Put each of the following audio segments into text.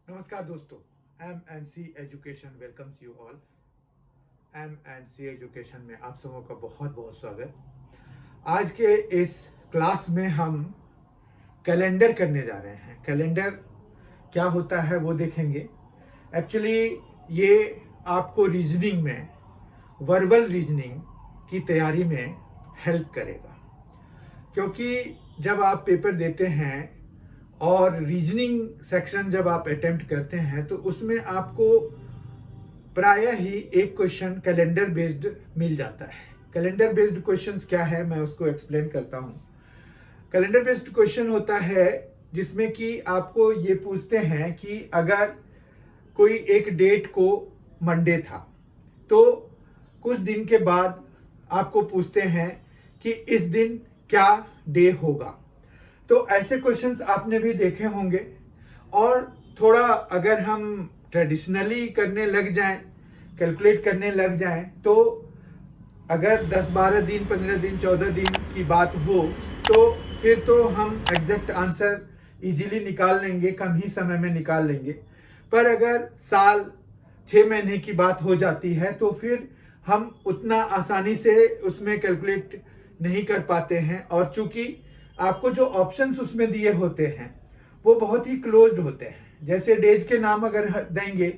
नमस्कार दोस्तों, M&C education welcomes you all. M&C education में आप सबों का बहुत बहुत स्वागत। आज के इस क्लास में हम कैलेंडर करने जा रहे हैं। कैलेंडर क्या होता है वो देखेंगे। एक्चुअली ये आपको रीजनिंग में, वर्बल रीजनिंग की तैयारी में हेल्प करेगा, क्योंकि जब आप पेपर देते हैं और रीजनिंग सेक्शन जब आप अटेम्प्ट करते हैं तो उसमें आपको प्रायः ही एक क्वेश्चन कैलेंडर बेस्ड मिल जाता है। कैलेंडर बेस्ड क्वेश्चंस क्या है, मैं उसको एक्सप्लेन करता हूँ। कैलेंडर बेस्ड क्वेश्चन होता है जिसमें कि आपको ये पूछते हैं कि अगर कोई एक डेट को मंडे था तो कुछ दिन के बाद आपको पूछते हैं कि इस दिन क्या डे होगा। तो ऐसे क्वेश्चंस आपने भी देखे होंगे। और थोड़ा अगर हम ट्रेडिशनली करने लग जाएं, कैलकुलेट करने लग जाएं, तो अगर 10-12 दिन, 15 दिन, 14 दिन की बात हो तो फिर तो हम एग्जैक्ट आंसर इजीली निकाल लेंगे, कम ही समय में निकाल लेंगे। पर अगर साल 6 महीने की बात हो जाती है तो फिर हम उतना आसानी से उसमें कैलकुलेट नहीं कर पाते हैं। और चूंकि आपको जो ऑप्शंस उसमें दिए होते हैं वो बहुत ही क्लोज्ड होते हैं। जैसे डेज के नाम अगर देंगे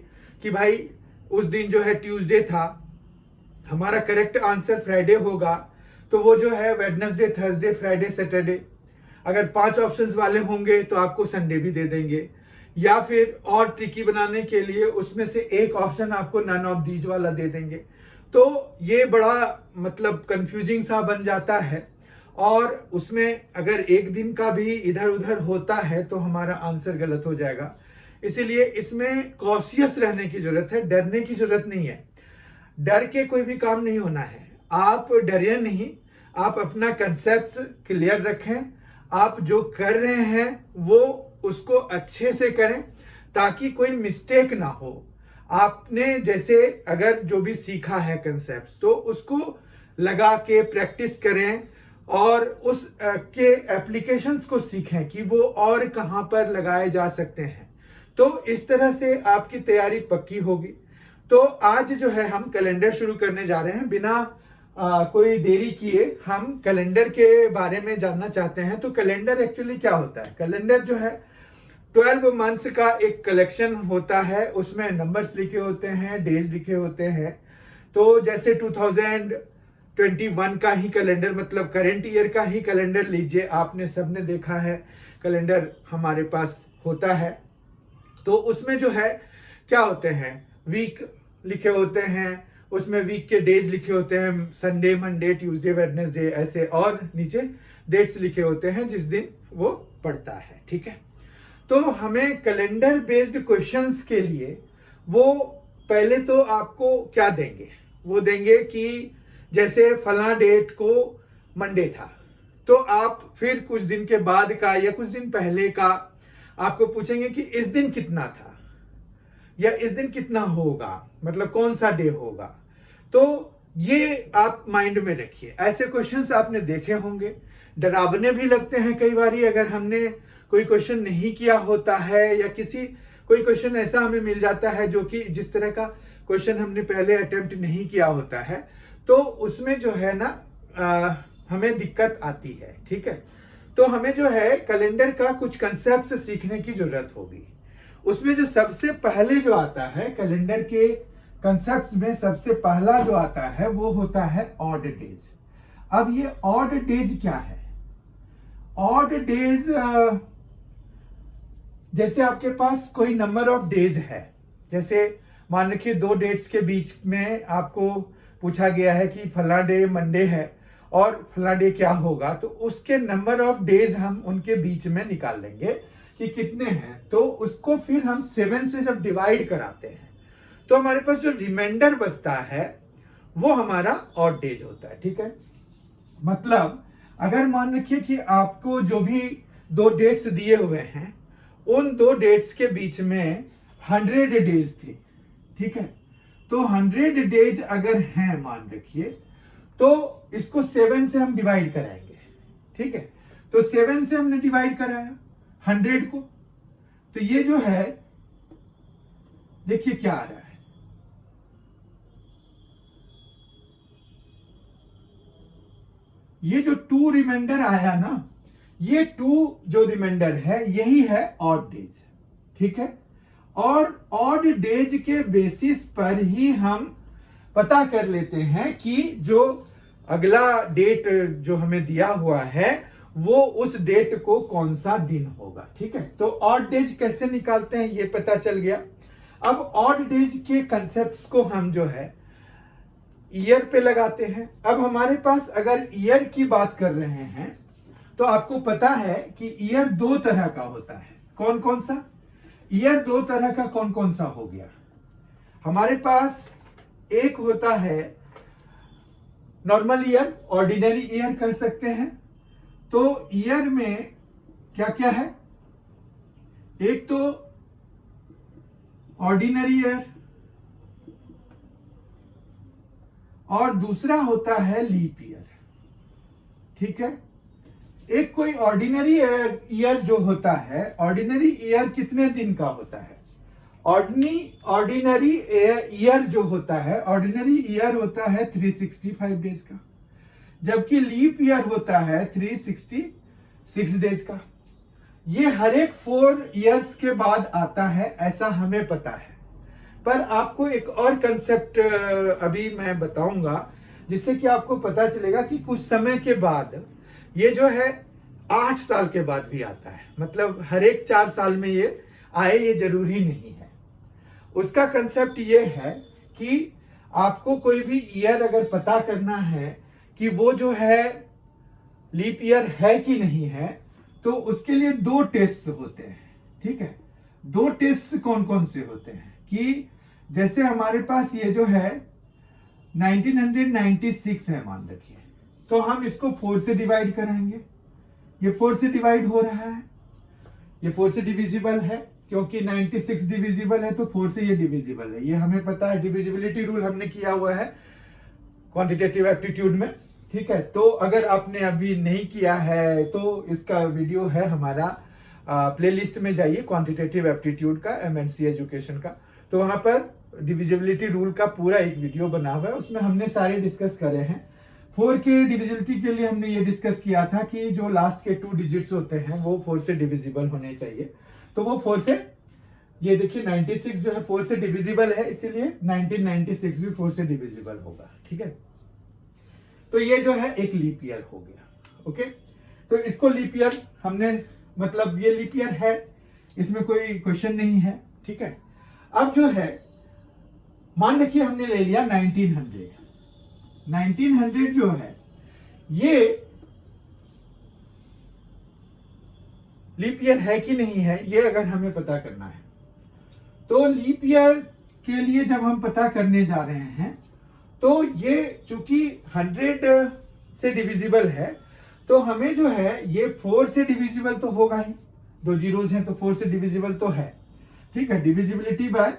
कि भाई उस दिन जो है ट्यूसडे था, हमारा करेक्ट आंसर फ्राइडे होगा, तो वो जो है वेडनेसडे, थर्सडे, फ्राइडे, सैटरडे। अगर 5 ऑप्शंस वाले होंगे तो आपको संडे भी दे देंगे, या फिर और ट्रिकी बनाने के लिए उसमें से एक ऑप्शन आपको नन ऑफ दीज वाला दे देंगे। तो ये बड़ा मतलब कंफ्यूजिंग सा बन जाता है। और उसमें अगर एक दिन का भी इधर उधर होता है तो हमारा आंसर गलत हो जाएगा। इसीलिए इसमें कॉशियस रहने की जरूरत है, डरने की जरूरत नहीं है। डर के कोई भी काम नहीं होना है। आप डरिए नहीं, आप अपना कंसेप्ट क्लियर रखें। आप जो कर रहे हैं वो उसको अच्छे से करें ताकि कोई मिस्टेक ना हो। आपने जैसे अगर जो भी सीखा है कंसेप्ट, तो उसको लगा के प्रैक्टिस करें और उस के एप्लीकेशंस को सीखें कि वो और कहां पर लगाए जा सकते हैं। तो इस तरह से आपकी तैयारी पक्की होगी। तो आज जो है हम कैलेंडर शुरू करने जा रहे हैं। बिना कोई देरी किए हम कैलेंडर के बारे में जानना चाहते हैं। तो कैलेंडर एक्चुअली क्या होता है? कैलेंडर जो है 12 मंथ्स का एक कलेक्शन होता है। उसमें नंबर्स लिखे होते हैं, डेज लिखे होते हैं। तो जैसे 2021 का ही कैलेंडर, मतलब करंट ईयर का ही कैलेंडर लीजिए। आपने सबने देखा है कैलेंडर हमारे पास होता है। तो उसमें जो है क्या होते हैं, वीक लिखे होते हैं, उसमें वीक के डेज लिखे होते हैं, संडे, मंडे, ट्यूसडे, वेडनेसडे, ऐसे। और नीचे डेट्स लिखे होते हैं जिस दिन वो पड़ता है। ठीक है। तो हमें कैलेंडर बेस्ड क्वेश्चंस के लिए वो पहले तो आपको क्या देंगे, वो देंगे कि जैसे फला डेट को मंडे था, तो आप फिर कुछ दिन के बाद का या कुछ दिन पहले का आपको पूछेंगे कि इस दिन कितना था या इस दिन कितना होगा, मतलब कौन सा डे होगा। तो ये आप माइंड में रखिए। ऐसे क्वेश्चंस आपने देखे होंगे, डरावने भी लगते हैं कई बार अगर हमने कोई क्वेश्चन नहीं किया होता है या कोई क्वेश्चन ऐसा हमें मिल जाता है जो कि जिस तरह का क्वेश्चन हमने पहले अटेम्प्ट नहीं किया होता है, तो उसमें जो है ना हमें दिक्कत आती है। ठीक है। तो हमें जो है कैलेंडर का कुछ कंसेप्ट सीखने की जरूरत होगी। उसमें जो सबसे पहले जो आता है कैलेंडर के कंसेप्ट में, सबसे पहला जो आता है वो होता है ऑड डेज। अब ये ऑड डेज क्या है? ऑड डेज जैसे आपके पास कोई नंबर ऑफ डेज है, जैसे मान रखिए 2 डेट्स के बीच में आपको पूछा गया है कि फला डे मंडे है और फला डे क्या होगा, तो उसके नंबर ऑफ डेज हम उनके बीच में निकाल लेंगे कि कितने हैं। तो उसको फिर हम 7 से जब डिवाइड कराते हैं तो हमारे पास जो रिमाइंडर बचता है वो हमारा ऑड डेज होता है। ठीक है। मतलब अगर मान रखिए कि आपको जो भी 2 डेट्स दिए हुए हैं, उन 2 डेट्स के बीच में 100 डेज थी। ठीक है। तो 100 डेज अगर हैं मान रखिए, तो इसको 7 से हम डिवाइड कराएंगे। ठीक है। तो 7 से हमने डिवाइड कराया 100 को, तो ये जो है देखिए क्या आ रहा है, ये जो 2 रिमाइंडर आया ना, ये 2 जो रिमाइंडर है यही है ऑड डेज, ठीक है। और ऑड डेज के बेसिस पर ही हम पता कर लेते हैं कि जो अगला डेट जो हमें दिया हुआ है वो उस डेट को कौन सा दिन होगा, ठीक है। तो ऑड डेज कैसे निकालते हैं ये पता चल गया। अब ऑड डेज के कंसेप्ट्स को हम जो है ईयर पे लगाते हैं। अब हमारे पास अगर ईयर की बात कर रहे हैं तो आपको पता है कि ईयर 2 तरह का होता है। कौन कौन सा ईयर 2 तरह का कौन कौन सा हो गया हमारे पास? एक होता है नॉर्मल ईयर, ऑर्डिनरी ईयर कह सकते हैं। तो ईयर में क्या क्या है? एक तो ऑर्डिनरी ईयर और दूसरा होता है लीप ईयर, ठीक है। एक कोई ऑर्डिनरी ईयर जो होता है, ऑर्डिनरी ईयर कितने दिन का होता है? ऑर्डिनरी ईयर जो होता है, ऑर्डिनरी ईयर होता है 365 डेज का, जबकि लीप ईयर होता है 366 डेज का। ये हर एक 4 इयर्स के बाद आता है, ऐसा हमें पता है। पर आपको एक और कंसेप्ट अभी मैं बताऊंगा जिससे कि आपको पता चलेगा कि कुछ समय के बाद ये जो है 8 साल के बाद भी आता है, मतलब हर एक 4 साल में ये आए, ये जरूरी नहीं है। उसका कंसेप्ट ये है कि आपको कोई भी ईयर अगर पता करना है कि वो जो है लीप ईयर है कि नहीं है, तो उसके लिए 2 टेस्ट होते हैं, ठीक है। 2 टेस्ट कौन कौन से होते हैं कि जैसे हमारे पास ये जो है 1996 है मान रखिए, तो हम इसको 4 से डिवाइड कराएंगे। ये 4 से डिवाइड हो रहा है, ये 4 से डिविजिबल है, क्योंकि 96 डिविजिबल है तो 4 से ये डिविजिबल है, ये हमें पता है। डिविजिबिलिटी रूल हमने किया हुआ है क्वांटिटेटिव एप्टीट्यूड में, ठीक है। तो अगर आपने अभी नहीं किया है तो इसका वीडियो है हमारा प्लेलिस्ट में जाइए, क्वांटिटेटिव एप्टीट्यूड का, एमएनसी एजुकेशन का, तो वहां पर डिविजिबिलिटी रूल का पूरा एक वीडियो बना हुआ है, उसमें हमने सारे डिस्कस करे हैं। 4 के डिविजिबिलिटी के लिए हमने ये डिस्कस किया था कि जो लास्ट के 2 डिजिट्स होते हैं वो 4 से डिविजिबल होने चाहिए, तो वो 4 से, ये देखिए 96 जो है 4 से डिविजिबल है, इसीलिए 1996 भी 4 से डिविजिबल होगा, ठीक है। तो ये जो है एक लीप ईयर हो गया, ओके। तो इसको लीप ईयर हमने, मतलब ये लीप ईयर है, इसमें कोई क्वेश्चन नहीं है, ठीक है। अब जो है मान रखिए हमने ले लिया 1900 जो है ये लीप ईयर है कि नहीं है, ये अगर हमें पता करना है तो लीप ईयर के लिए जब हम पता करने जा रहे हैं तो ये चूंकि 100 से डिविजिबल है तो हमें जो है ये 4 से डिविजिबल तो होगा ही, 2 जीरोस हैं तो 4 से डिविजिबल तो है, ठीक है। डिविजिबिलिटी बाय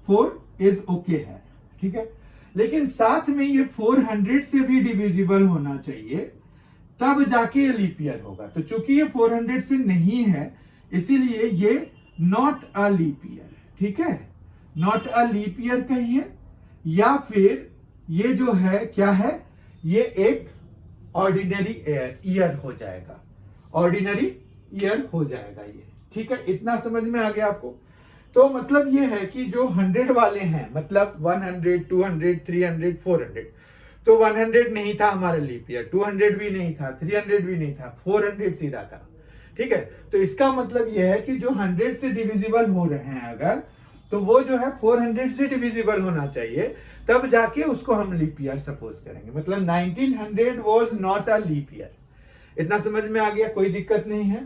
4 इज ओके है, ठीक है। लेकिन साथ में ये 400 से भी डिविजिबल होना चाहिए, तब जाके ये लीप ईयर होगा। तो चूंकि ये 400 से नहीं है इसीलिए ये नॉट अ लीप ईयर, ठीक है। नॉट अ लीप ईयर कहिए, या फिर ये जो है क्या है, ये एक ऑर्डिनरी ईयर हो जाएगा, ऑर्डिनरी ईयर हो जाएगा ये, ठीक है। इतना समझ में आ गया आपको? तो मतलब ये है कि जो 100 वाले हैं, मतलब 100, 200, 300, 400, तो 100 नहीं था हमारा लीप ईयर, 200 भी नहीं था, 300 भी नहीं था, 400 सीधा था, ठीक है। तो इसका मतलब यह है कि जो 100 से डिविजिबल हो रहे हैं अगर, तो वो जो है 400 से डिविजिबल होना चाहिए, तब जाके उसको हम लीप ईयर सपोज करेंगे। मतलब 1900 was not a leap year. इतना समझ में आ गया? कोई दिक्कत नहीं है।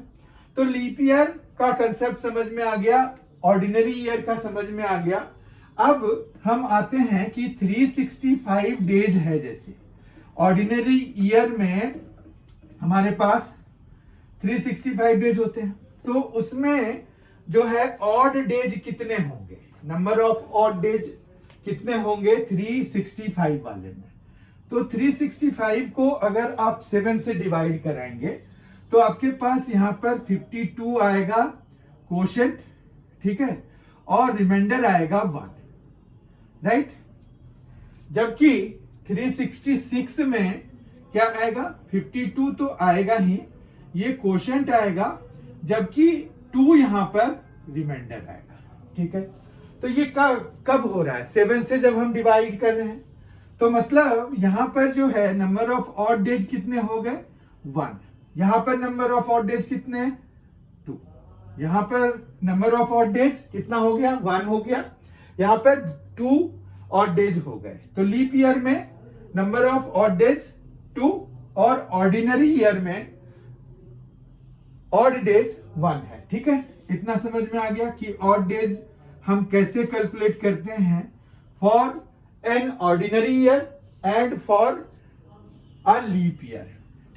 तो लीप ईयर का कंसेप्ट समझ में आ गया, ऑर्डिनरी ईयर का समझ में आ गया। अब हम आते हैं कि 365 डेज है, जैसे ऑर्डिनरी ईयर में हमारे पास 365 डेज होते हैं, तो उसमें जो है ऑड डेज कितने होंगे, नंबर ऑफ ऑड डेज कितने होंगे 365 वाले में। तो 365 को अगर आप 7 से डिवाइड कराएंगे तो आपके पास यहां पर 52 आएगा कोशेंट, ठीक है। और रिमाइंडर आएगा 1, राइट। जबकि 366 में क्या आएगा, 52 तो आएगा ही, ये क्वोशंट आएगा, जबकि 2 यहां पर रिमाइंडर आएगा, ठीक है। तो ये कब हो रहा है, 7 से जब हम डिवाइड कर रहे हैं, तो मतलब यहां पर जो है नंबर ऑफ ऑड डेज कितने हो गए, 1। यहां पर नंबर ऑफ ऑड डेज कितने हैं, 2। यहां पर नंबर ऑफ ऑड डेज कितना हो गया, 1 हो गया। यहां पर 2 ऑड डेज हो गए। तो लीप ईयर में नंबर ऑफ ऑड डेज 2 और ऑर्डिनरी ईयर में ऑड डेज 1 है, ठीक है। इतना समझ में आ गया कि ऑड डेज हम कैसे कैलकुलेट करते हैं for an ordinary year and for a leap year,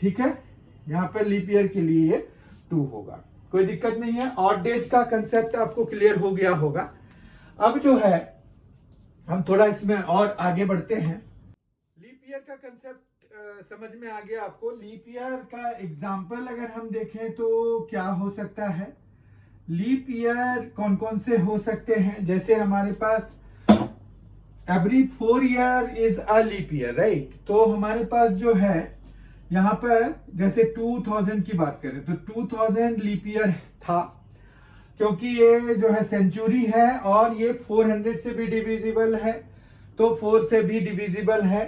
ठीक है। यहां पर लीप ईयर के लिए ये 2 होगा, कोई दिक्कत नहीं है। ऑड डेज का कंसेप्ट आपको क्लियर हो गया होगा। अब जो है हम थोड़ा इसमें और आगे बढ़ते हैं। लीप ईयर का कंसेप्ट समझ में आ गया आपको। लीप ईयर का एग्जांपल अगर हम देखें तो क्या हो सकता है, लीप ईयर कौन कौन से हो सकते हैं, जैसे हमारे पास every 4 year is a leap year, right. तो हमारे पास जो है यहाँ पर जैसे 2000 की बात करें तो 2000 लीप ईयर था, क्योंकि ये जो है सेंचुरी है और ये 400 से भी डिविजिबल है, तो 4 से भी डिविजिबल है।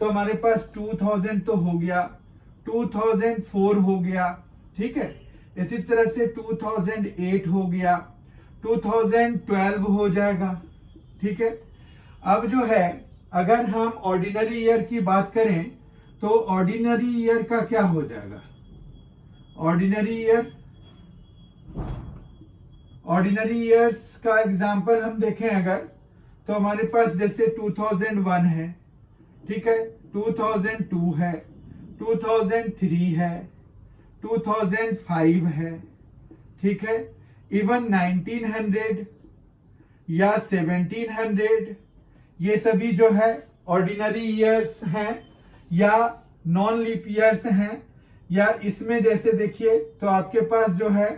तो हमारे पास 2000 तो हो गया, 2004 हो गया, ठीक है। इसी तरह से 2008 हो गया, 2012 हो जाएगा, ठीक है। अब जो है अगर हम ऑर्डिनरी ईयर की बात करें तो ऑर्डिनरी ईयर का क्या हो जाएगा, ऑर्डिनरी ईयर्स का एग्जांपल हम देखें अगर, तो हमारे पास जैसे 2001 है, ठीक है, 2002 है, 2003 है, 2005 है, ठीक है। इवन 1900 या 1700 ये सभी जो है ऑर्डिनरी ईयर्स हैं या नॉन लीप ईयर्स हैं। या इसमें जैसे देखिए तो आपके पास जो है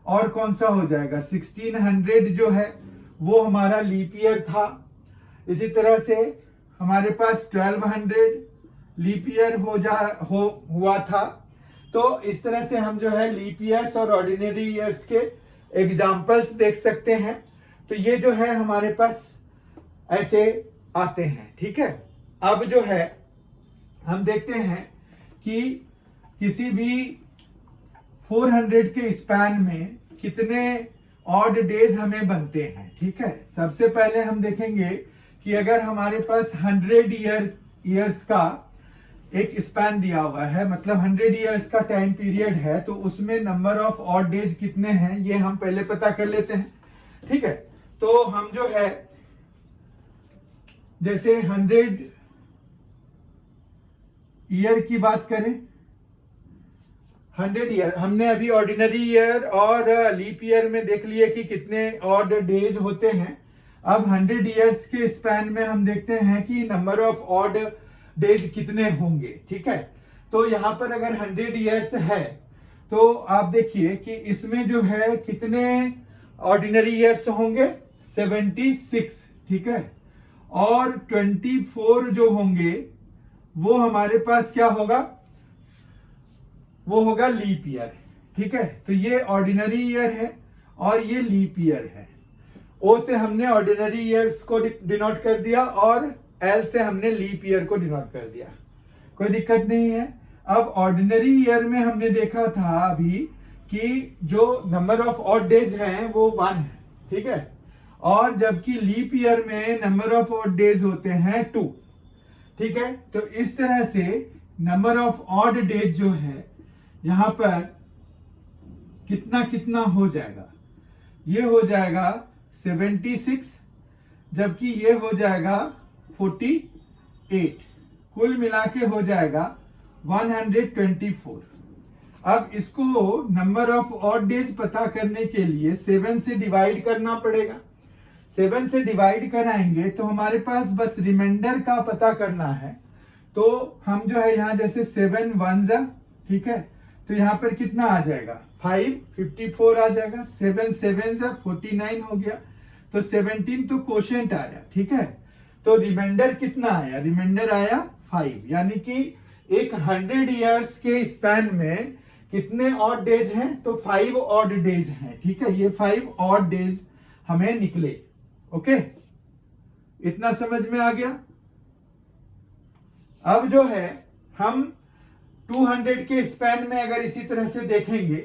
और कौन सा हो जाएगा, 1600 जो है वो हमारा लीप ईयर था। इसी तरह से हमारे पास 1200 लीप ईयर हुआ था। तो इस तरह से हम जो है लीप ईयर्स और ऑर्डिनरी ईयर्स के एग्जाम्पल्स देख सकते हैं। तो ये जो है हमारे पास ऐसे आते हैं, ठीक है। अब जो है हम देखते हैं कि किसी भी 400 के स्पैन में कितने ऑड डेज हमें बनते हैं, ठीक है। सबसे पहले हम देखेंगे कि अगर हमारे पास 100 ईयर्स का एक स्पैन दिया हुआ है, मतलब 100 ईयर्स का टाइम पीरियड है, तो उसमें नंबर ऑफ ऑड डेज कितने हैं ये हम पहले पता कर लेते हैं, ठीक है। तो हम जो है जैसे 100 ईयर की बात करें, 100 ईयर हमने अभी ऑर्डिनरी ईयर और लीप ईयर में देख लिए कि कितने ऑड डेज होते हैं। अब 100 ईयर्स के स्पैन में हम देखते हैं कि नंबर ऑफ ऑड डेज कितने होंगे, ठीक है। तो यहां पर अगर 100 ईयर्स है तो आप देखिए कि इसमें जो है कितने ऑर्डिनरी ईयर्स होंगे, 76, ठीक है। और 24 जो होंगे वो हमारे पास क्या होगा, वो होगा लीप ईयर, ठीक है। तो ये ऑर्डिनरी ईयर है और ये लीप ईयर है। ओ से हमने ऑर्डिनरी ईयर्स को डिनोट कर दिया और एल से हमने लीप ईयर को डिनोट कर दिया, कोई दिक्कत नहीं है। अब ऑर्डिनरी ईयर में हमने देखा था अभी कि जो नंबर ऑफ ऑड डेज हैं वो 1 है, ठीक है। और जबकि लीप ईयर में नंबर ऑफ ऑड डेज होते हैं 2, ठीक है। तो इस तरह से नंबर ऑफ ऑड डेज जो है यहां पर कितना कितना हो जाएगा, ये हो जाएगा 76, जबकि ये हो जाएगा 48, कुल मिला के हो जाएगा 124। अब इसको नंबर ऑफ ऑड डेज पता करने के लिए 7 से डिवाइड करना पड़ेगा। 7 से डिवाइड कराएंगे तो हमारे पास बस रिमाइंडर का पता करना है। तो हम जो है यहाँ जैसे 7 1 ठीक है, तो यहाँ पर कितना आ जाएगा 5, 54 आ जाएगा। 7 7 49 हो गया, तो 17 तो क्वोशिएंट आया, ठीक है। तो रिमाइंडर कितना आया, रिमाइंडर आया 5, यानी कि एक 100 ईयर्स के स्पैन में कितने ऑड डेज हैं, तो 5 ऑड डेज हैं, ठीक है। ये 5 ऑड डेज हमें निकले। ओके, इतना समझ में आ गया। अब जो है हम 200 के स्पैन में अगर इसी तरह से देखेंगे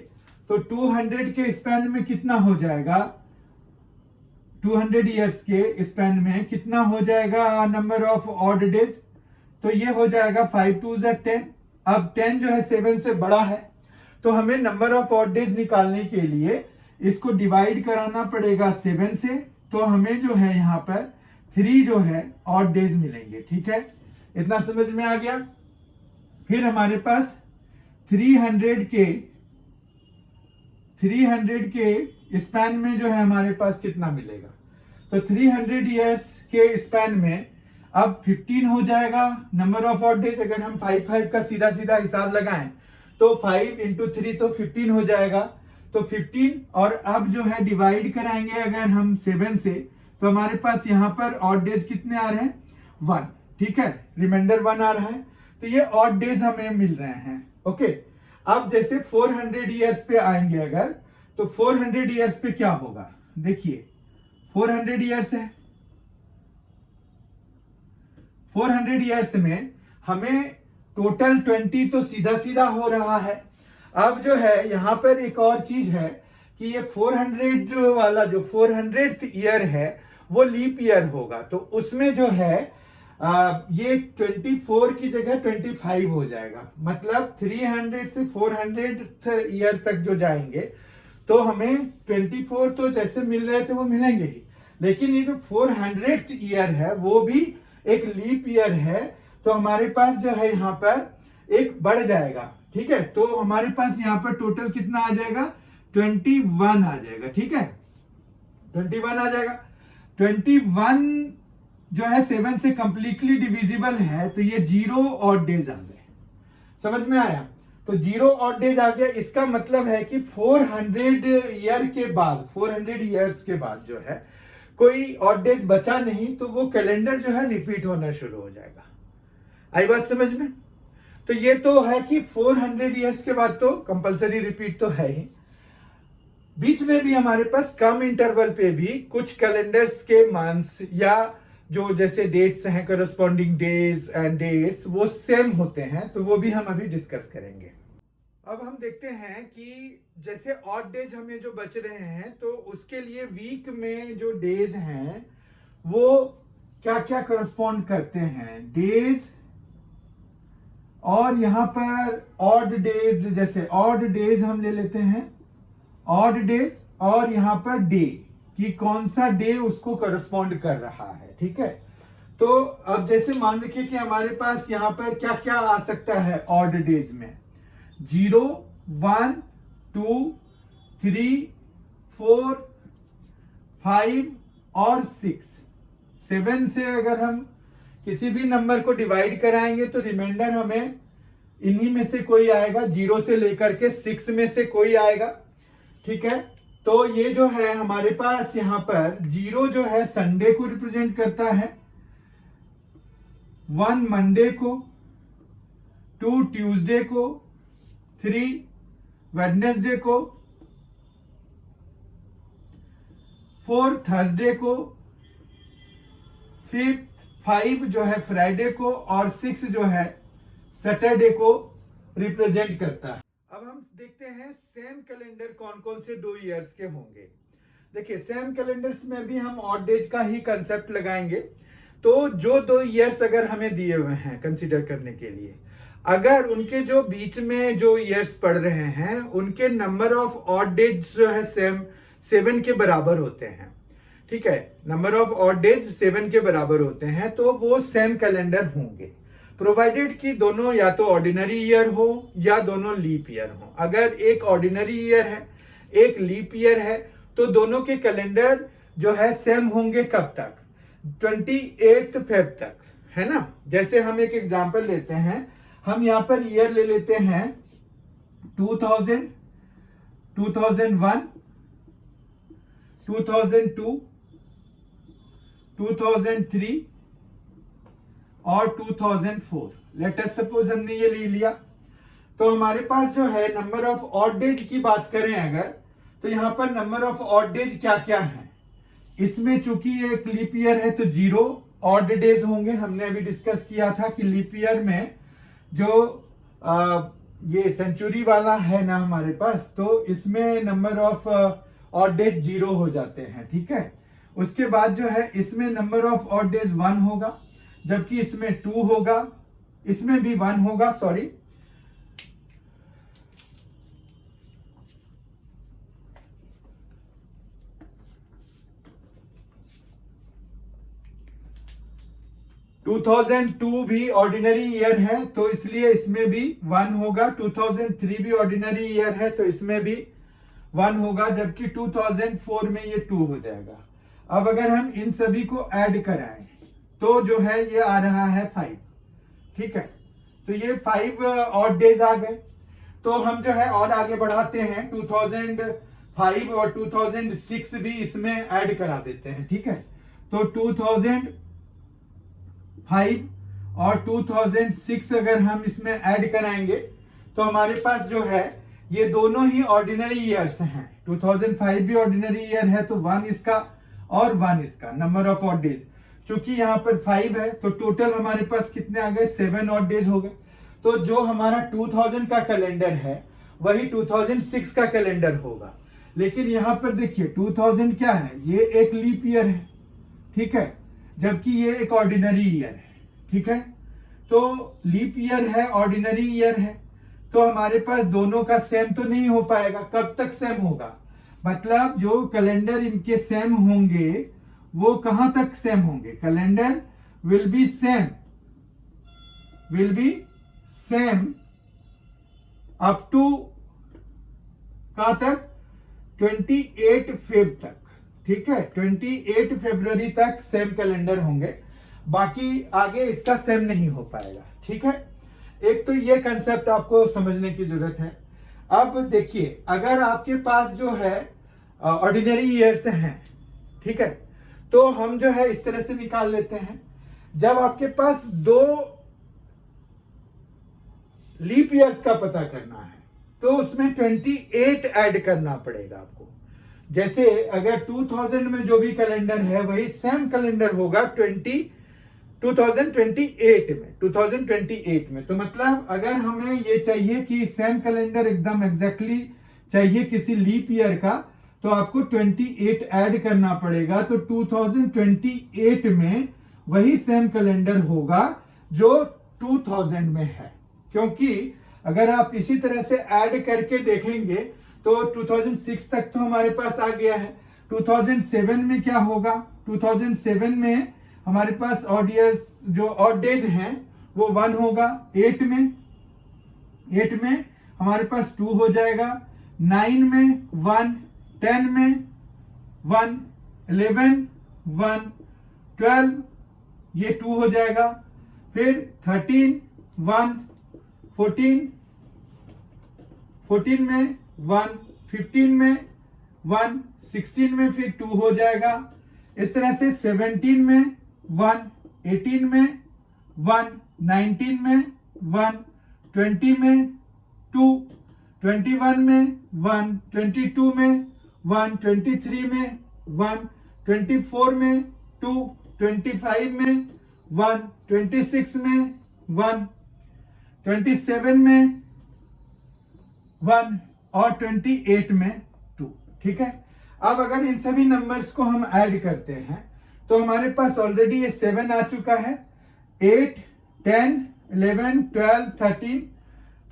तो 200 के स्पैन में कितना हो जाएगा, 200 ईयर्स के स्पैन में कितना हो जाएगा नंबर ऑफ ऑड डेज, तो ये हो जाएगा 5 2 10। अब 10 जो है 7 से बड़ा है, तो हमें नंबर ऑफ ऑड डेज निकालने के लिए इसको डिवाइड कराना पड़ेगा 7 से, तो हमें जो है यहाँ पर 3 जो है ऑड डेज मिलेंगे, ठीक है। इतना समझ में आ गया। फिर हमारे पास 300 के स्पैन में जो है हमारे पास कितना मिलेगा, तो 300 ईयर्स के स्पैन में अब 15 हो जाएगा नंबर ऑफ ऑड डेज। अगर हम 5 का सीधा सीधा हिसाब लगाएं तो 5 इंटू 3 तो 15 हो जाएगा, तो 15। और अब जो है डिवाइड कराएंगे अगर हम 7 से, तो हमारे पास यहाँ पर ऑड डेज कितने आ रहे हैं, 1, ठीक है, रिमाइंडर 1 आ रहा है। तो ये ऑड डेज हमें मिल रहे हैं। ओके, अब जैसे 400 ईयर्स पे आएंगे अगर, तो 400 ईयर्स पे क्या होगा, देखिए 400 ईयर्स है, 400 ईयर्स में हमें टोटल 20 तो सीधा सीधा हो रहा है। अब जो है यहां पर एक और चीज है कि ये 400 वाला जो 400th ईयर है वो लीप ईयर होगा, तो उसमें जो है ये 24 की जगह 25 हो जाएगा। मतलब 300 से 400th ईयर तक जो जाएंगे तो हमें 24 तो जैसे मिल रहे थे वो मिलेंगे ही, लेकिन ये जो 400th ईयर है वो भी एक लीप ईयर है, तो हमारे पास जो है यहाँ पर एक बढ़ जाएगा, ठीक है। तो हमारे पास यहाँ पर टोटल कितना आ जाएगा, 21 आ जाएगा, ठीक है, 21 आ जाएगा। 21 जो है 7 से कंप्लीटली डिविजिबल है, तो ये 0 ऑड डेज आ गए, समझ में आया। तो 0 ऑड डेज आ गया, इसका मतलब है कि 400 ईयर के बाद, 400 ईयर्स के बाद जो है कोई ऑड डेज बचा नहीं, तो वो कैलेंडर जो है रिपीट होना शुरू हो जाएगा। आई बात समझ में। तो ये तो है कि 400 ईयर्स के बाद तो कंपलसरी रिपीट तो है ही, बीच में भी हमारे पास कम इंटरवल पे भी कुछ कैलेंडर्स के मंथ्स या जो जैसे डेट्स हैं, करस्पॉन्डिंग डेज एंड डेट्स, वो सेम होते हैं, तो वो भी हम अभी डिस्कस करेंगे। अब हम देखते हैं कि जैसे ऑड डेज हमें जो बच रहे हैं, तो उसके लिए वीक में जो डेज हैं वो क्या क्या करस्पॉन्ड करते हैं, डेज और यहां पर ऑड डेज, जैसे ऑड डेज हम ले लेते हैं, ऑड डेज, और यहां पर डे कि कौन सा डे उसको करस्पॉन्ड कर रहा है, ठीक है। तो अब जैसे मान रखिए कि हमारे पास यहां पर क्या क्या आ सकता है ऑड डेज में, 0 1 2 3 4 5 और 6। 7 से अगर हम किसी भी नंबर को डिवाइड कराएंगे तो रिमाइंडर हमें इन्हीं में से कोई आएगा, 0 से लेकर के 6 में से कोई आएगा, ठीक है। तो ये जो है हमारे पास यहाँ पर 0 जो है संडे को रिप्रेजेंट करता है, 1 मंडे को, 2 ट्यूसडे को, 3 वेडनेसडे को, 4 थर्सडे को, 5 जो है फ्राइडे को, और 6 जो है सैटरडे को रिप्रेजेंट करता है। अब हम देखते हैं सेम कैलेंडर कौन कौन से 2 ईयर्स के होंगे। देखिए सेम कैलेंडर्स में भी हम ऑड डेज का ही कंसेप्ट लगाएंगे। तो जो 2 ईयर्स अगर हमें दिए हुए हैं कंसीडर करने के लिए, अगर उनके जो बीच में जो ईयर्स पड़ रहे हैं उनके नंबर ऑफ ऑड डेज जो है सेम 7 के बराबर होते हैं, ठीक है, नंबर ऑफ ऑड डेज 7 के बराबर होते हैं, तो वो सेम कैलेंडर होंगे, प्रोवाइडेड कि दोनों या तो ऑर्डिनरी ईयर हो या दोनों लीप ईयर हो। अगर एक ऑर्डिनरी ईयर है एक लीप ईयर है तो दोनों के कैलेंडर जो है सेम होंगे, कब तक, 28 फेब तक, है ना। जैसे हम एक एग्जांपल लेते हैं, हम यहां पर ईयर ले लेते हैं 2000, 2001, 2002, 2003 और 2004। लेट अस सपोज हमने ये ले लिया, तो हमारे पास जो है नंबर ऑफ ऑड डेज की बात करें अगर, तो यहाँ पर नंबर ऑफ ऑड डेज क्या क्या है। इसमें चूंकि ये एक लीप ईयर है तो 0 ऑड डेज होंगे। हमने अभी डिस्कस किया था कि लीप ईयर में जो ये सेंचुरी वाला है ना हमारे पास, तो इसमें नंबर ऑफ ऑड डेज 0 हो जाते हैं, ठीक है। उसके बाद जो है इसमें नंबर ऑफ ऑड डेज 1 होगा, जबकि इसमें 2 होगा, इसमें भी 1 होगा, सॉरी। टू 2002 भी ऑर्डिनरी ईयर है तो इसलिए इसमें भी 1 होगा। 2003 भी ऑर्डिनरी ईयर है तो इसमें भी 1 होगा, जबकि 2004 में ये 2 हो जाएगा। अब अगर हम इन सभी को ऐड कराएं तो जो है ये आ रहा है 5, ठीक है। तो ये 5 ऑड डेज आ गए। तो हम जो है और आगे बढ़ाते हैं, 2005 और 2006 भी इसमें ऐड करा देते हैं, ठीक है। तो 2005 और 2006 अगर हम इसमें ऐड कराएंगे तो हमारे पास जो है ये दोनों ही ऑर्डिनरी ईयर्स हैं। 2005 भी ऑर्डिनरी ईयर है तो 1 इसका और 1 इसका नंबर ऑफ ऑड डेज। चूंकि यहाँ पर 5 है तो टोटल हमारे पास कितने आ गए, 7 ऑड डेज हो गए। तो जो हमारा 2000 का कैलेंडर है वही 2006 का कैलेंडर होगा। लेकिन यहाँ पर देखिए 2000 क्या है, ये एक लीप ईयर है, ठीक है, जबकि ये एक ऑर्डिनरी ईयर है, ठीक है। तो लीप ईयर है, ऑर्डिनरी ईयर है, तो हमारे पास दोनों का सेम तो नहीं हो पाएगा। कब तक सेम होगा, मतलब जो कैलेंडर इनके सेम होंगे वो कहां तक सेम होंगे, calendar will be same up to कहां तक, 28 फेब तक, ठीक है। 28 फरवरी तक सेम कैलेंडर होंगे, बाकी आगे इसका सेम नहीं हो पाएगा, ठीक है। एक तो ये कंसेप्ट आपको समझने की जरूरत है। अब देखिए अगर आपके पास जो है ऑर्डिनरी ईयर्स हैं, ठीक है, तो हम जो है इस तरह से निकाल लेते हैं। जब आपके पास 2 लीप ईयर्स का पता करना है तो उसमें 28 ऐड करना पड़ेगा आपको। जैसे अगर 2000 में जो भी कैलेंडर है वही सेम कैलेंडर होगा 2028 में। तो मतलब अगर हमें ये चाहिए कि सेम कैलेंडर एकदम एग्जैक्टली चाहिए किसी लीप ईयर का, तो आपको 28 ऐड करना पड़ेगा। तो 2028 में वही सेम कैलेंडर होगा जो 2000 में है। क्योंकि अगर आप इसी तरह से ऐड करके देखेंगे तो 2006 तक तो हमारे पास आ गया है। 2007 में क्या होगा, 2007 में हमारे पास ऑड ईयर्स जो ऑड डेज हैं वो 1 होगा। 8 में हमारे पास 2 हो जाएगा, 9 में 1, 10 में 1, 11 1, 12 ये 2 हो जाएगा, फिर 13 1, 14 में 1, 15 में 1, 16 में फिर 2 हो जाएगा। इस तरह से 17 में 1, 18 में 1, 19 में 1, 20 में 2, 21 में 1, 22 में 1, 23 में 1, 24 में 2, 25 में 1, 26 में 1, 27 में 1 और 28 में 2, ठीक है। अब अगर इन सभी नंबर्स को हम ऐड करते हैं तो हमारे पास ऑलरेडी ये 7 आ चुका है, 8, 10, 11, 12, 13,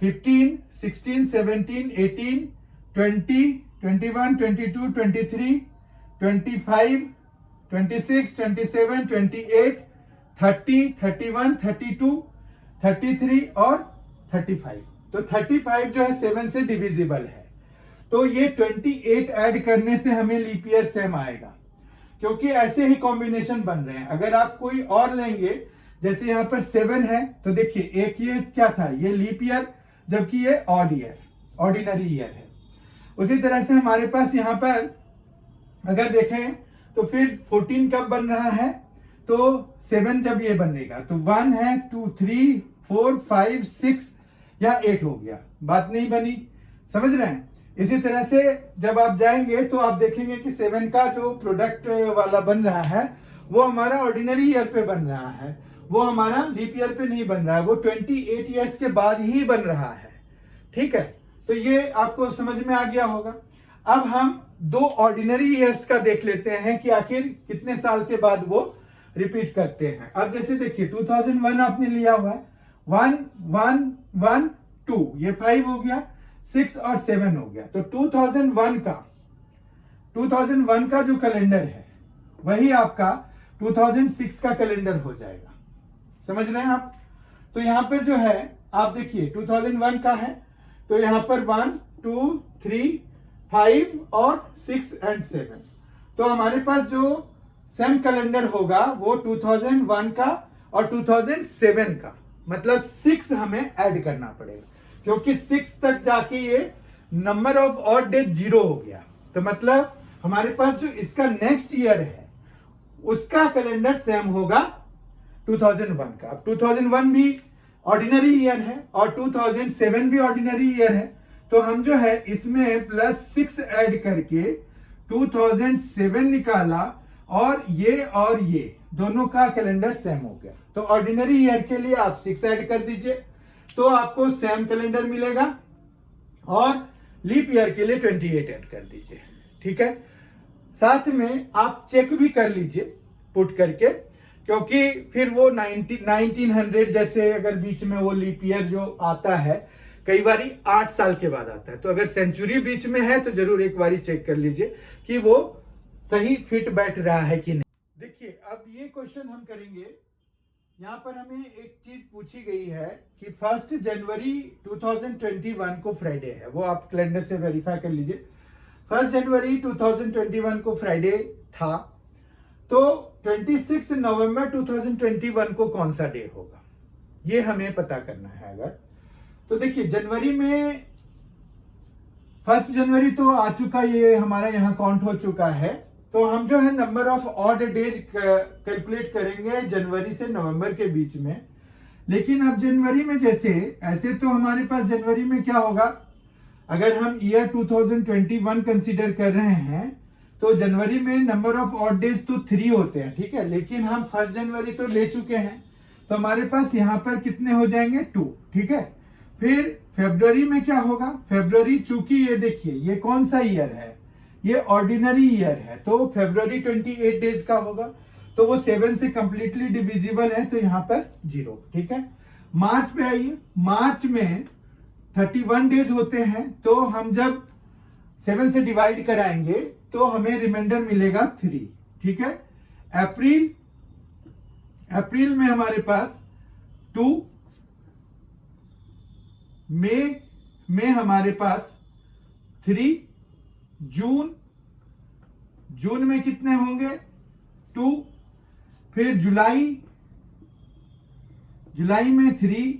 15, 16, 17, 18, 20, 21, 22, 23, 25, 26, 27, 28, 30, 31, 32, 33 और 35। तो 35 जो है 7 से डिविजिबल है। तो ये 28 ऐड करने से हमें लीप ईयर सेम आएगा, क्योंकि ऐसे ही कॉम्बिनेशन बन रहे हैं। अगर आप कोई और लेंगे, जैसे यहाँ पर 7 है, तो देखिए एक ये क्या था, ये लीप ईयर, जबकि ये ऑड ईयर ऑर्डिनरी ईयर है। उसी तरह से हमारे पास यहाँ पर अगर देखें तो फिर 14 कब बन रहा है, तो 7 जब ये बनेगा तो 1 है, 2 3 4 5 6 या 8 हो गया, बात नहीं बनी, समझ रहे हैं। इसी तरह से जब आप जाएंगे तो आप देखेंगे कि 7 का जो प्रोडक्ट वाला बन रहा है वो हमारा ऑर्डिनरी ईयर पे बन रहा है, वो हमारा लीप ईयर पे नहीं बन रहा है, वो 28 ईयर्स के बाद ही बन रहा है, ठीक है। तो ये आपको समझ में आ गया होगा। अब हम 2 ऑर्डिनरी ईयर्स का देख लेते हैं कि आखिर कितने साल के बाद वो रिपीट करते हैं। अब जैसे देखिए 2001 आपने लिया हुआ है, 1 1 1 2, ये 5 हो गया, 6 और 7 हो गया। तो 2001 का जो कैलेंडर है वही आपका 2006 का कैलेंडर हो जाएगा, समझ रहे हैं आप। तो यहां पर जो है आप देखिए 2001 का है तो यहां पर 1 2 3 5 और 6 एंड 7, तो हमारे पास जो सेम कैलेंडर होगा वो 2001 का और 2007 का, मतलब 6 हमें ऐड करना पड़ेगा, क्योंकि 6 तक जाके ये नंबर ऑफ ऑड डेज 0 हो गया। तो मतलब हमारे पास जो इसका नेक्स्ट ईयर है उसका कैलेंडर सेम होगा 2001 का। अब 2001 भी ऑर्डिनरी ईयर है और 2007 भी ऑर्डिनरी ईयर है, तो हम जो है इसमें +6 ऐड करके 2007 निकाला और ये दोनों का कैलेंडर सेम हो गया। तो ऑर्डिनरी ईयर के लिए आप 6 ऐड कर दीजिए तो आपको सेम कैलेंडर मिलेगा, और लीप ईयर के लिए 28 ऐड कर दीजिए, ठीक है। साथ में आप चेक भी कर लीजिए पुट करके, क्योंकि फिर वो 1900 जैसे अगर बीच में वो लीप ईयर जो आता है कई बार 8 साल के बाद आता है, तो अगर सेंचुरी बीच में है तो जरूर एक बार चेक कर लीजिए कि वो सही फिट बैठ रहा है कि नहीं। देखिए अब ये क्वेश्चन हम करेंगे, यहाँ पर हमें एक चीज पूछी गई है कि 1 जनवरी 2021 को फ्राइडे है, वो आप कैलेंडर से वेरीफाई कर लीजिए। 1 जनवरी 2021 को फ्राइडे था, तो 26 नवंबर 2021 को कौन सा डे होगा ये हमें पता करना है। अगर तो देखिए जनवरी में 1 जनवरी तो आ चुका, ये हमारा यहाँ काउंट हो चुका है, तो हम जो है number of odd days calculate करेंगे जनवरी से नवंबर के बीच में। लेकिन अब जनवरी में जैसे ऐसे तो हमारे पास जनवरी में क्या होगा, अगर हम ईयर 2021 कंसीडर कर रहे हैं तो जनवरी में नंबर ऑफ ऑड डेज तो 3 होते हैं, ठीक है। लेकिन हम 1 जनवरी तो ले चुके हैं, तो हमारे पास यहाँ पर कितने हो जाएंगे 2, ठीक है। फिर फरवरी में क्या होगा, फरवरी चूंकि ये देखिए ये कौन सा ईयर है, ये ऑर्डिनरी ईयर है, तो फरवरी 28 डेज का होगा, तो वो 7 से कंप्लीटली डिविजिबल है, तो यहाँ पर 0, ठीक है। मार्च पे आइए, मार्च में 31 डेज होते हैं, तो हम जब 7 से डिवाइड कराएंगे तो हमें रिमाइंडर मिलेगा 3, ठीक है। अप्रैल में हमारे पास 2, मई में हमारे पास 3, जून में कितने होंगे 2, फिर जुलाई में 3,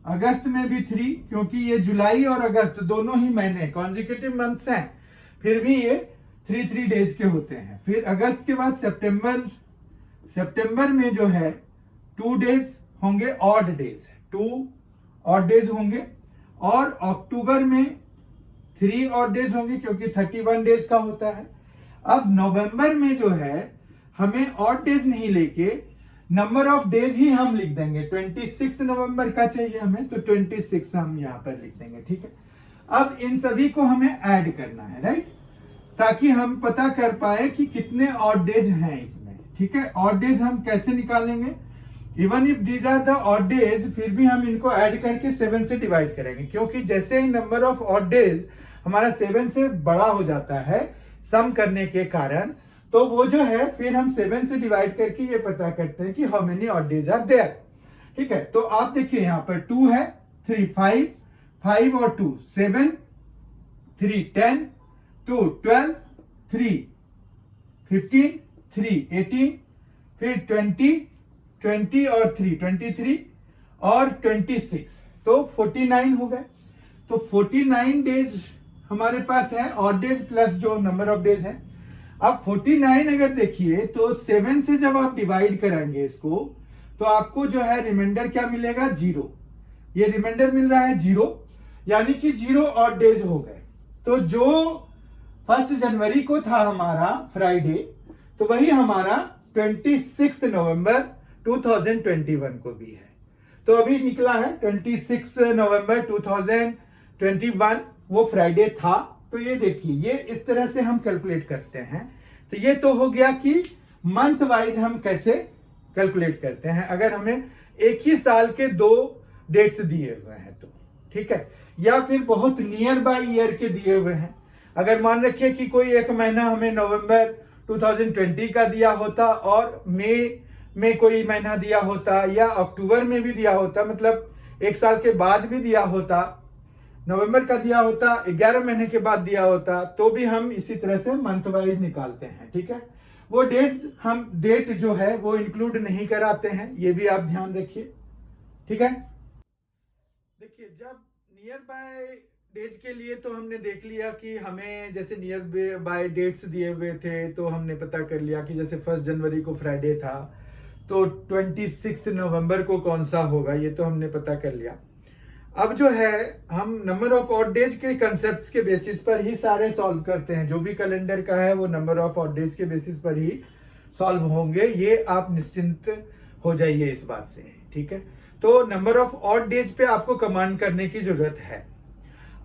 अगस्त में भी 3, क्योंकि ये जुलाई और अगस्त दोनों ही महीने कॉन्जिक्यूटिव मंथ्स हैं, फिर भी ये 3 डेज के होते हैं। फिर अगस्त के बाद सितंबर में जो है 2 डेज होंगे, ऑड डेज 2 ऑड डेज होंगे, और अक्टूबर में 3 ऑड डेज होंगे क्योंकि 31 डेज का होता है। अब नवंबर में जो है हमें ऑड डेज नहीं लेके नंबर ऑफ डेज ही हम लिख देंगे, 26 नवंबर का चाहिए हमें, तो 26 हम यहां पर लिख देंगे, ठीक है। अब इन सभी को हमें ऐड करना है, राइट, ताकि हम पता कर पाए कि कितने ऑड डेज हैं इसमें, ठीक है। ऑड डेज हम कैसे निकालेंगे, even if these are the odd days, फिर भी हम इनको ऐड करके 7 से डिवाइड करेंगे, क्योंकि जैसे ही नंबर ऑफ ऑड डेज हमारा 7 से बड़ा हो जाता है सम करने के कारण, तो वो जो है फिर हम 7 से डिवाइड करके ये पता करते हैं कि how many odd days are there, ठीक है। तो आप देखिए यहाँ पर 2 है, 3 5 और 2 7, 3 10, 2 12, 3 15, 3 18, फिर 20 और 3 23 और 26, तो 49 हो गए। तो 49 डेज हमारे पास है ऑड डेज प्लस जो नंबर ऑफ डेज है। अब 49 अगर देखिए तो 7 से जब आप डिवाइड कराएंगे इसको तो आपको जो है रिमाइंडर क्या मिलेगा, 0। ये रिमाइंडर मिल रहा है 0, यानी कि 0 ऑड डेज हो गए। तो जो 1 जनवरी को था हमारा फ्राइडे, तो वही हमारा 26 नवंबर 2021 को भी है। तो अभी निकला है 26 नवंबर 2021 वो फ्राइडे था। तो ये देखिए, ये इस तरह से हम कैलकुलेट करते हैं। तो ये तो हो गया कि मंथ वाइज हम कैसे कैलकुलेट करते हैं अगर हमें एक ही साल के 2 डेट्स दिए हुए हैं तो, ठीक है। या फिर बहुत नियर बाय ईयर के दिए हुए हैं। अगर मान रखिए कि कोई एक महीना हमें नवंबर 2020 का दिया होता और मई में कोई महीना दिया होता या अक्टूबर में भी दिया होता, मतलब एक साल के बाद भी दिया होता, नवंबर का दिया होता, 11 महीने के बाद दिया होता, तो भी हम इसी तरह से मंथ वाइज निकालते हैं, ठीक है। वो डेट जो है वो इंक्लूड नहीं कराते हैं, ये भी आप ध्यान रखिए, ठीक है। देखिए, जब नियर बाय डेज के लिए तो हमने देख लिया कि हमें जैसे नियर बाय डेट्स दिए हुए थे, तो हमने पता कर लिया कि जैसे 1 जनवरी को फ्राइडे था तो 26 नवंबर को कौन सा होगा, ये तो हमने पता कर लिया। अब जो है हम नंबर ऑफ ऑड डेज के कंसेप्ट के बेसिस पर ही सारे सॉल्व करते हैं। जो भी कैलेंडर का है वो नंबर ऑफ ऑड डेज के बेसिस पर ही सॉल्व होंगे, ये आप निश्चिंत हो जाइए इस बात से, ठीक है। तो नंबर ऑफ ऑड डेज पे आपको कमांड करने की जरूरत है।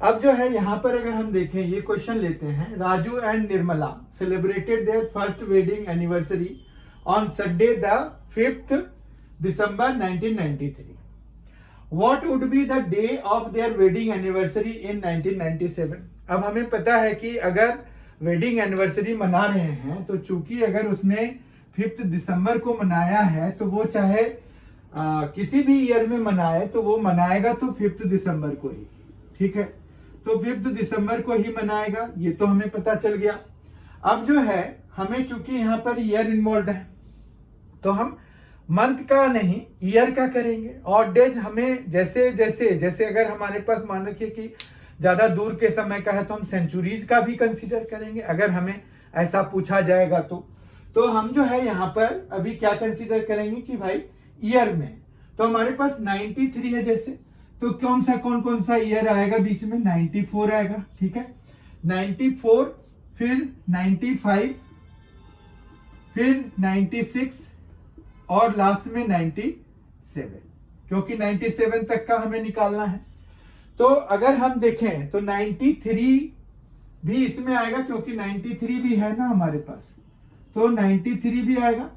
अब जो है यहाँ पर अगर हम देखें, ये क्वेश्चन लेते हैं, Raju and Nirmala celebrated their first wedding anniversary on Sunday the 5th December 1993. What would be the day of their wedding anniversary in 1997? अब हमें पता है कि अगर वेडिंग एनिवर्सरी मना रहे हैं तो चूंकि अगर उसने 5 दिसंबर को मनाया है तो वो चाहे किसी भी ईयर में मनाए तो वो मनाएगा तो 5 दिसंबर को ही, ठीक है। तो 5 दिसंबर को ही मनाएगा, ये तो हमें पता चल गया। अब जो है हमें चूंकि यहाँ पर ईयर इन्वॉल्व है तो हम मंथ का नहीं ईयर का करेंगे। ऑड डेज हमें जैसे अगर हमारे पास मान रखिए कि ज्यादा दूर के समय का है तो हम सेंचुरीज का भी कंसीडर करेंगे अगर हमें ऐसा पूछा जाएगा तो हम जो है यहाँ पर अभी क्या कंसीडर करेंगे कि भाई ईयर में, तो हमारे पास 93 है जैसे, तो कौन कौन सा ईयर आएगा बीच में, 94 आएगा, ठीक है। 94, फिर 95, फिर 96 और लास्ट में 97, क्योंकि 97 तक का हमें निकालना है। तो अगर हम देखें तो 93 भी इसमें आएगा क्योंकि 93 भी है ना हमारे पास, तो 93 भी आएगा,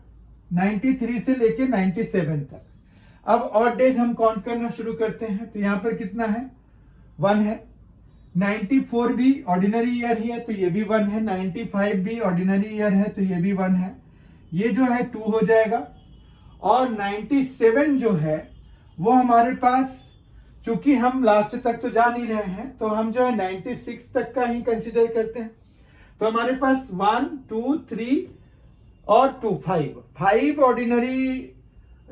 93 से लेके 97 तक। अब ऑड डेज हम काउंट करना शुरू करते हैं, तो यहां पर कितना है, 1 है। 94 भी ऑर्डिनरी ईयर ही है तो ये भी 1 है। 95 भी ऑर्डिनरी ईयर है तो ये भी 1 है। ये जो है 2 हो जाएगा। और 97 जो है वो हमारे पास, चूंकि हम लास्ट तक तो जा नहीं रहे हैं तो हम जो है 96 तक का ही कंसीडर करते हैं। तो हमारे पास 1, 2, 3 और 2, 5 ऑर्डिनरी,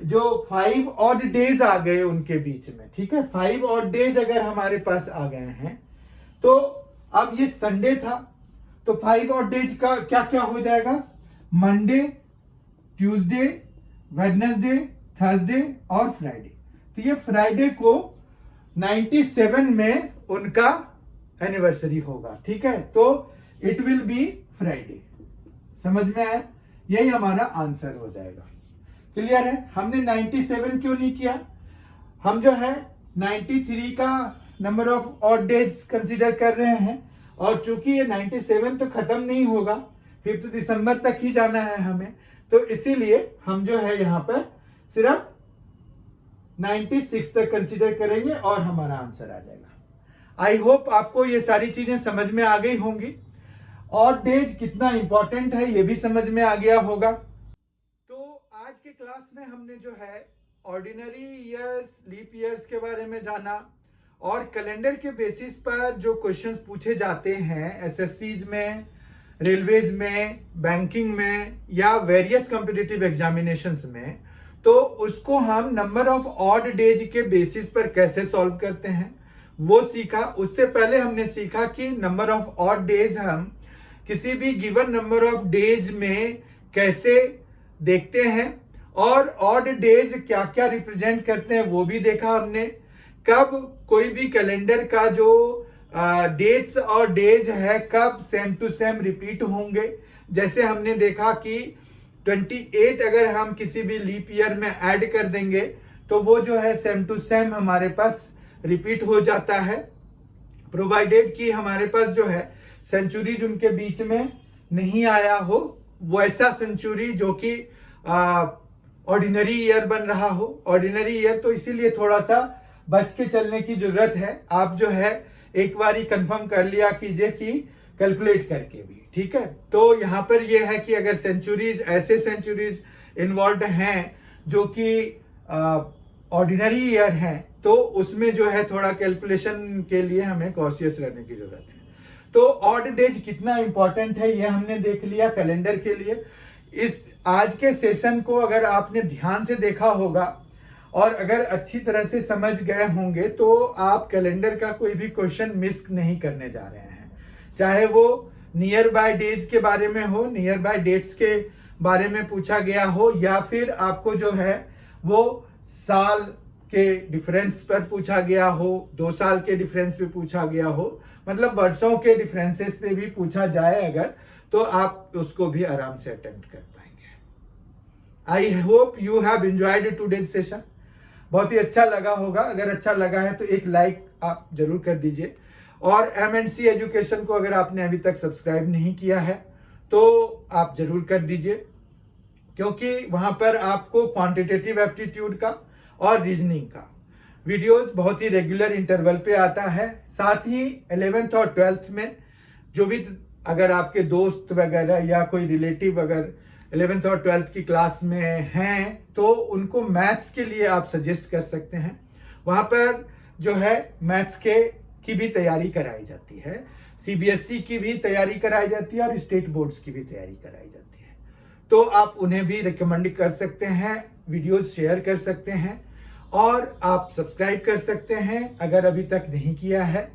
जो 5 ऑड डेज आ गए उनके बीच में, ठीक है। 5 ऑड डेज अगर हमारे पास आ गए हैं तो अब ये संडे था तो 5 ऑड डेज का क्या क्या हो जाएगा, मंडे, ट्यूसडे, वेडनेसडे, थर्सडे और फ्राइडे। तो ये फ्राइडे को 97 में उनका एनिवर्सरी होगा, ठीक है। तो इट विल बी फ्राइडे। समझ में आया, यही हमारा आंसर हो जाएगा। क्लियर है। हमने 97 क्यों नहीं किया, हम जो है 93 का number of odd days consider कर रहे हैं और चूंकि ये 97 तो खत्म नहीं होगा, 5 दिसंबर तक ही जाना है हमें, तो इसीलिए हम जो है यहां पर सिर्फ 96 तक कंसीडर करेंगे और हमारा आंसर आ जाएगा। आई होप आपको ये सारी चीजें समझ में आ गई होंगी। ऑड डेज कितना इंपॉर्टेंट है ये भी समझ में आ गया होगा। तो आज के क्लास में हमने जो है ऑर्डिनरी ईयर्स, लीप ईयर्स के बारे में जाना और कैलेंडर के बेसिस पर जो क्वेश्चंस पूछे जाते हैं एसएससीज में, रेलवेज में, बैंकिंग में या वेरियस कॉम्पिटिटिव एग्जामिनेशंस में, तो उसको हम नंबर ऑफ ऑड डेज के बेसिस पर कैसे सॉल्व करते हैं वो सीखा। उससे पहले हमने सीखा कि नंबर ऑफ ऑड डेज हम किसी भी गिवन नंबर ऑफ डेज में कैसे देखते हैं, और ऑड डेज क्या क्या रिप्रेजेंट करते हैं वो भी देखा हमने। कब कोई भी कैलेंडर का जो डेट्स और डेज है कब सेम टू सेम रिपीट होंगे। जैसे हमने देखा कि 28 अगर हम किसी भी लीप ईयर में ऐड कर देंगे तो वो जो है सेम टू सेम हमारे पास रिपीट हो जाता है, प्रोवाइडेड कि हमारे पास जो है सेंचुरीज उनके बीच में नहीं आया हो, वैसा सेंचुरी जो कि ऑर्डिनरी ईयर बन रहा हो। ऑर्डिनरी ईयर तो इसीलिए थोड़ा सा बच के चलने की जरूरत है। आप जो है एक बार ही कंफर्म कर लिया कीजिए कि कैलकुलेट करके भी, ठीक है। तो यहाँ पर यह है कि अगर सेंचुरीज, ऐसे सेंचुरीज इन्वॉल्व हैं जो कि ऑर्डिनरी ईयर हैं, तो उसमें जो है थोड़ा कैलकुलेशन के लिए हमें कॉशियस रहने की जरूरत है। तो ऑड डेज कितना इंपॉर्टेंट है ये हमने देख लिया कैलेंडर के लिए। इस आज के सेशन को अगर आपने ध्यान से देखा होगा और अगर अच्छी तरह से समझ गए होंगे तो आप कैलेंडर का कोई भी क्वेश्चन मिस नहीं करने जा रहे हैं, चाहे वो नियर बाय डेज के बारे में हो, नियर बाय डेट्स के बारे में पूछा गया हो, या फिर आपको जो है वो साल के डिफरेंस पर पूछा गया हो, 2 साल के डिफरेंस पे पूछा गया हो, मतलब वर्षों के डिफरेंसेस पे भी पूछा जाए अगर, तो आप उसको भी आराम से अटेम्प्ट कर पाएंगे। I hope you have enjoyed today's session. बहुत ही अच्छा लगा होगा। अगर अच्छा लगा है तो एक लाइक आप जरूर कर दीजिए, और MNC एजुकेशन को अगर आपने अभी तक सब्सक्राइब नहीं किया है तो आप जरूर कर दीजिए, क्योंकि वहां पर आपको क्वांटिटेटिव एप्टीट्यूड का और रीजनिंग का वीडियोज बहुत ही रेगुलर इंटरवल पे आता है। साथ ही 11th और 12th में जो भी, अगर आपके दोस्त वगैरह या कोई रिलेटिव अगर 11th और 12th की क्लास में हैं तो उनको मैथ्स के लिए आप सजेस्ट कर सकते हैं। वहाँ पर जो है मैथ्स की भी तैयारी कराई जाती है, CBSE की भी तैयारी कराई जाती है और स्टेट बोर्ड्स की भी तैयारी कराई जाती है। तो आप उन्हें भी रिकमेंड कर सकते हैं, वीडियोस शेयर कर सकते हैं, और आप सब्सक्राइब कर सकते हैं अगर अभी तक नहीं किया है।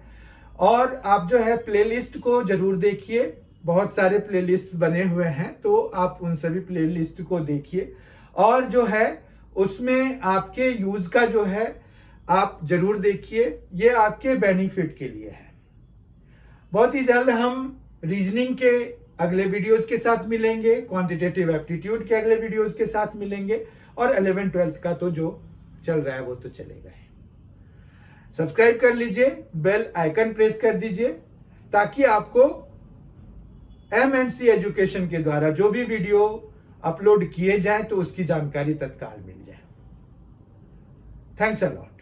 और आप जो है प्लेलिस्ट को जरूर देखिए, बहुत सारे प्लेलिस्ट बने हुए हैं, तो आप उन सभी प्लेलिस्ट को देखिए, और जो है उसमें आपके यूज का जो है आप जरूर देखिए, ये आपके बेनिफिट के लिए है। बहुत ही जल्द हम रीजनिंग के अगले वीडियोस के साथ मिलेंगे, क्वांटिटेटिव एप्टीट्यूड के अगले वीडियोस के साथ मिलेंगे, और 11th-12th का तो जो चल रहा है वो तो चलेगा ही। सब्सक्राइब कर लीजिए, बेल आइकन प्रेस कर दीजिए, ताकि आपको MNC एजुकेशन के द्वारा जो भी वीडियो अपलोड किए जाए तो उसकी जानकारी तत्काल मिल जाए। Thanks a lot.